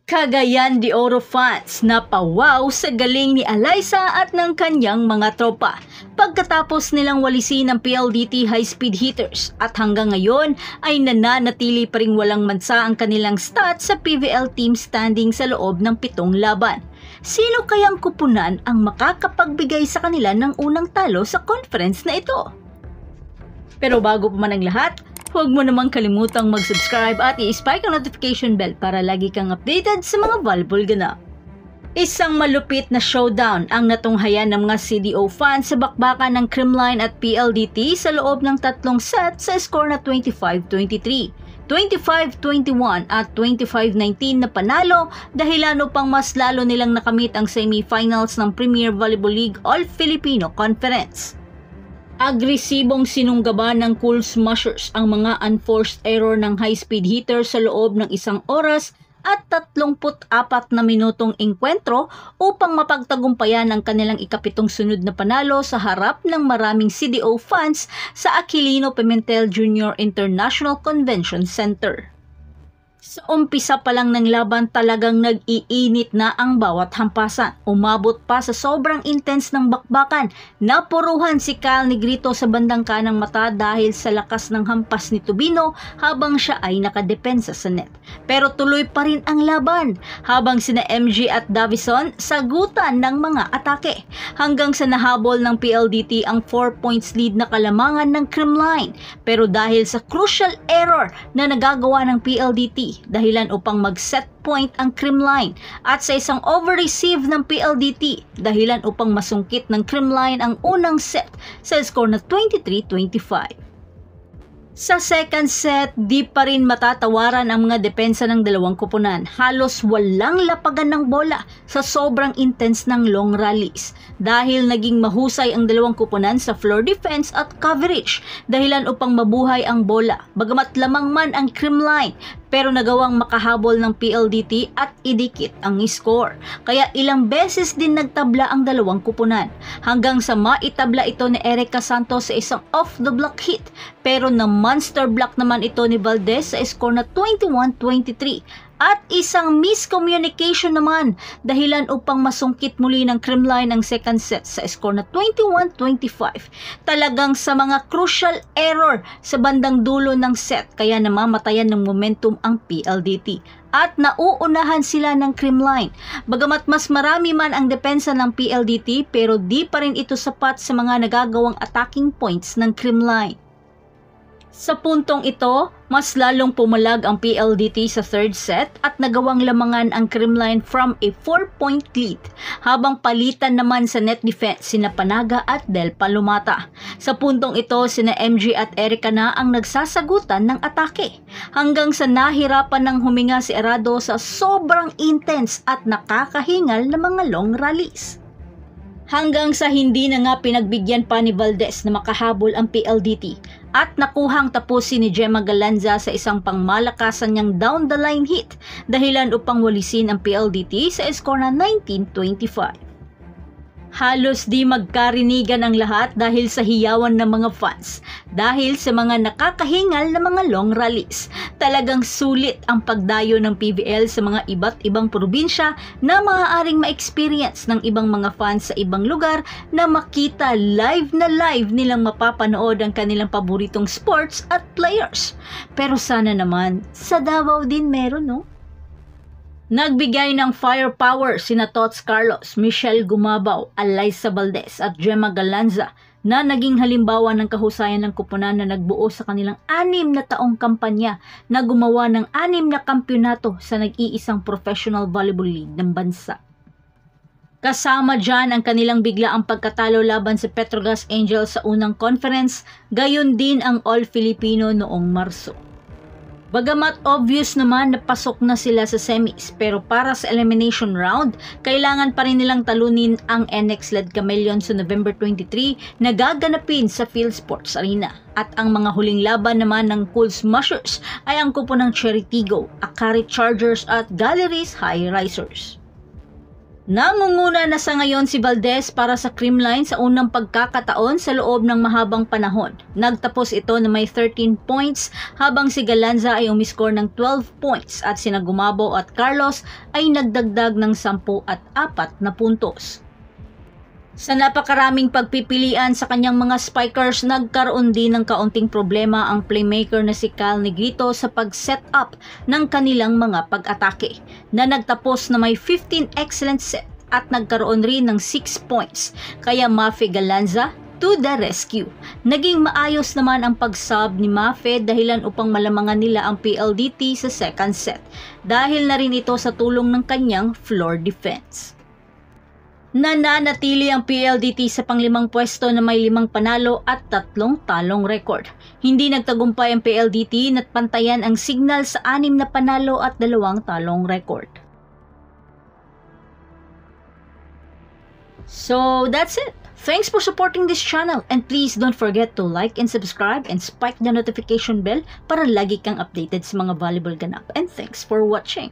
Cagayan de Oro fans napawaw sa galing ni Alyssa at ng kanyang mga tropa pagkatapos nilang walisin ang PLDT high-speed hitters at hanggang ngayon ay nananatili pa ring walang mansa ang kanilang stats sa PVL team standing sa loob ng 7 laban. Sino kayang kupunan ang makakapagbigay sa kanila ng unang talo sa conference na ito? Pero bago pa man ang lahat, huwag mo namang kalimutang mag-subscribe at i-spike ang notification bell para lagi kang updated sa mga volleyball ganap. Isang malupit na showdown ang natunghayan ng mga CDO fans sa bakbakan ng Creamline at PLDT sa loob ng 3 sets sa score na 25-23, 25-21 at 25-19 na panalo dahilan upang mas lalo nilang nakamit ang semifinals ng Premier Volleyball League All-Filipino Conference. Agresibong sinunggaban ng Cool Smashers ang mga unforced error ng high-speed hitter sa loob ng 1 oras at 34 na minutong engkwentro upang mapagtagumpayan ang kanilang ikapitong sunod na panalo sa harap ng maraming CDO fans sa Aquilino Pimentel Jr. International Convention Center. Sa umpisa pa lang ng laban talagang nag-iinit na ang bawat hampasan. Umabot pa sa sobrang intense ng bakbakan. Napuruhan si Kyle Negrito sa bandang kanang mata dahil sa lakas ng hampas ni Tubino habang siya ay nakadepensa sa net. Pero tuloy pa rin ang laban habang sina MG at Davison sagutan ng mga atake. Hanggang sa nahabol ng PLDT ang 4 points lead na kalamangan ng Creamline. Pero dahil sa crucial error na nagagawa ng PLDT dahilan upang mag-set point ang Creamline at sa isang over-receive ng PLDT dahilan upang masungkit ng Creamline ang unang set sa score na 23-25. Sa second set, di pa rin matatawaran ang mga depensa ng dalawang koponan. Halos walang lapagan ng bola sa sobrang intense ng long rallies. Dahil naging mahusay ang dalawang koponan sa floor defense at coverage dahilan upang mabuhay ang bola. Bagamat lamang man ang Creamline, pero nagawang makahabol ng PLDT at idikit ang score. Kaya ilang beses din nagtabla ang dalawang koponan hanggang sa maitabla ito ni Erica Santos sa isang off-the-block hit. Pero na monster block naman ito ni Valdez sa score na 21-23 at isang miscommunication naman dahilan upang masungkit muli ng Creamline ang second set sa score na 21-25. Talagang sa mga crucial error sa bandang dulo ng set kaya namamatayan ng momentum ang PLDT at nauunahan sila ng Creamline. Bagamat mas marami man ang depensa ng PLDT pero di pa rin ito sapat sa mga nagagawang attacking points ng Creamline. Sa puntong ito, mas lalong pumalag ang PLDT sa third set at nagawang lamangan ang Creamline from a 4-point lead habang palitan naman sa net defense sina Panaga at Del Palomata. Sa puntong ito, sina MG at Erica na ang nagsasagutan ng atake hanggang sa nahirapan ng huminga si Arado sa sobrang intense at nakakahingal na mga long rallies. Hanggang sa hindi na nga pinagbigyan pa ni Valdez na makahabol ang PLDT at nakuhang tapusin ni Gemma Galanza sa isang pangmalakasan niyang down the line hit dahilan upang walisin ang PLDT sa score na 19-25. Halos di magkarinigan ang lahat dahil sa hiyawan ng mga fans, dahil sa mga nakakahingal na mga long rallies. Talagang sulit ang pagdayo ng PVL sa mga iba't ibang probinsya na maaaring ma-experience ng ibang mga fans sa ibang lugar na makita live nilang mapapanood ang kanilang paboritong sports at players. Pero sana naman, sa Davao din meron, no? Nagbigay ng firepower sina Tots Carlos, Michelle Gumabaw, Alyssa Valdez at Gemma Galanza na naging halimbawa ng kahusayan ng koponan na nagbuo sa kanilang 6 na taong kampanya na gumawa ng 6 na kampyonato sa nag-iisang professional volleyball league ng bansa. Kasama dyan ang kanilang biglaang pagkatalo laban sa Petrogas Angels sa unang conference, gayon din ang All-Filipino noong Marso. Bagamat obvious naman na pasok na sila sa semis, pero para sa elimination round, kailangan pa rin nilang talunin ang NX-led Chameleon sa November 23 na gaganapin sa Field Sports Arena. At ang mga huling laban naman ng Cool Smashers ay ang kupo ng Cherry Tigo, Akari Chargers at Galleries High Risers. Nangunguna na sa ngayon si Valdez para sa Creamline sa unang pagkakataon sa loob ng mahabang panahon. Nagtapos ito na may 13 points habang si Galanza ay umiscore ng 12 points at sina Gumabo at Carlos ay nagdagdag ng 10 at 4 na puntos. Sa napakaraming pagpipilian sa kanyang mga spikers, nagkaroon din ng kaunting problema ang playmaker na si Kyle Negrito sa pag-set up ng kanilang mga pag-atake na nagtapos na may 15 excellent set at nagkaroon rin ng 6 points. Kaya Mafe Galanza to the rescue. Naging maayos naman ang pag-sub ni Mafe dahilan upang malamangan nila ang PLDT sa second set dahil na rin ito sa tulong ng kanyang floor defense. Nananatili ang PLDT sa panglimang pwesto na may 5 panalo at 3 talong record. Hindi nagtagumpay ang PLDT at pantayan ang Signal sa 6 na panalo at 2 talong record. So that's it. Thanks for supporting this channel and please don't forget to like and subscribe and spike the notification bell para lagi kang updated sa mga volleyball ganap. And thanks for watching.